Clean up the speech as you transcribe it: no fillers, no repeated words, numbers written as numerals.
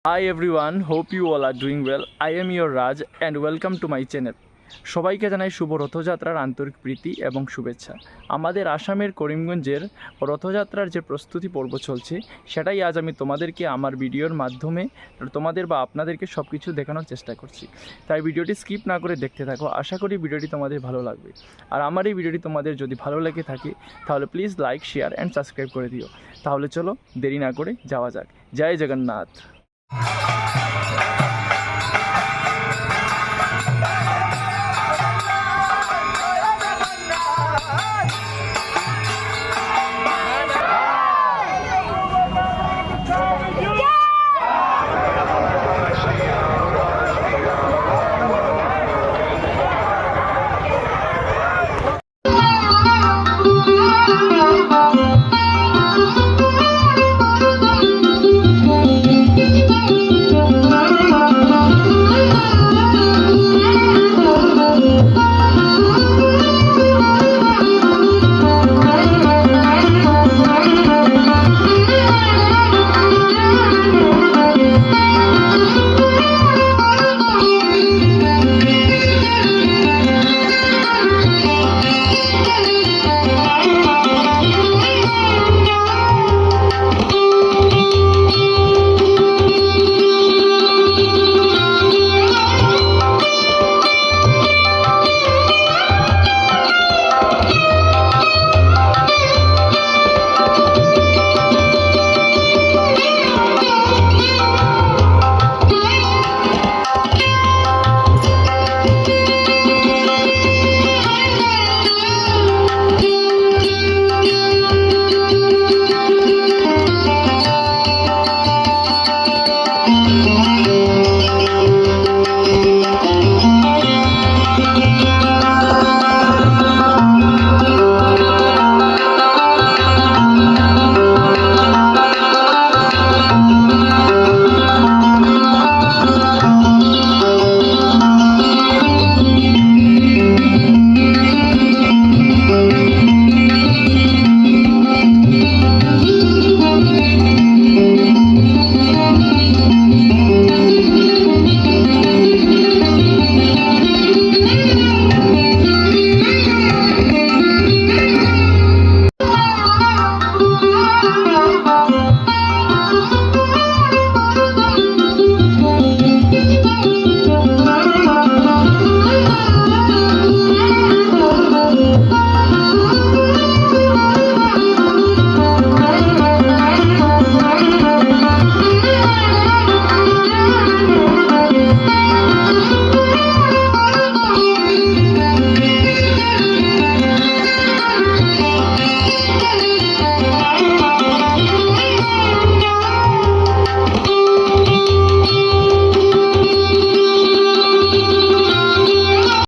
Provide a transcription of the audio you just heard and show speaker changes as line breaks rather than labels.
Hi everyone, hope you all are doing well. I am your Raj and welcome to my channel. সবাইকে জানাই শুভ রথযাত্রার আন্তরিক প্রীতি এবং শুভেচ্ছা। আমাদের আসামের করিমগঞ্জের রথযাত্রার যে প্রস্তুতি পর্ব চলছে সেটাই আজ আমি তোমাদেরকে আমার ভিডিওর মাধ্যমে তোমাদের বা আপনাদেরকে সব কিছু দেখানোর চেষ্টা করছি। তাই ভিডিওটি স্কিপ না করে দেখতে থাকো। আশা করি ভিডিওটি তোমাদের ভালো লাগবে। আর আমার এই ভিডিওটি তোমাদের যদি ভালো লেগে থাকে তাহলে please like, share and subscribe করে দিও। তাহলে চলো দেরি না করে যাওয়া যাক। জয় জগন্নাথ।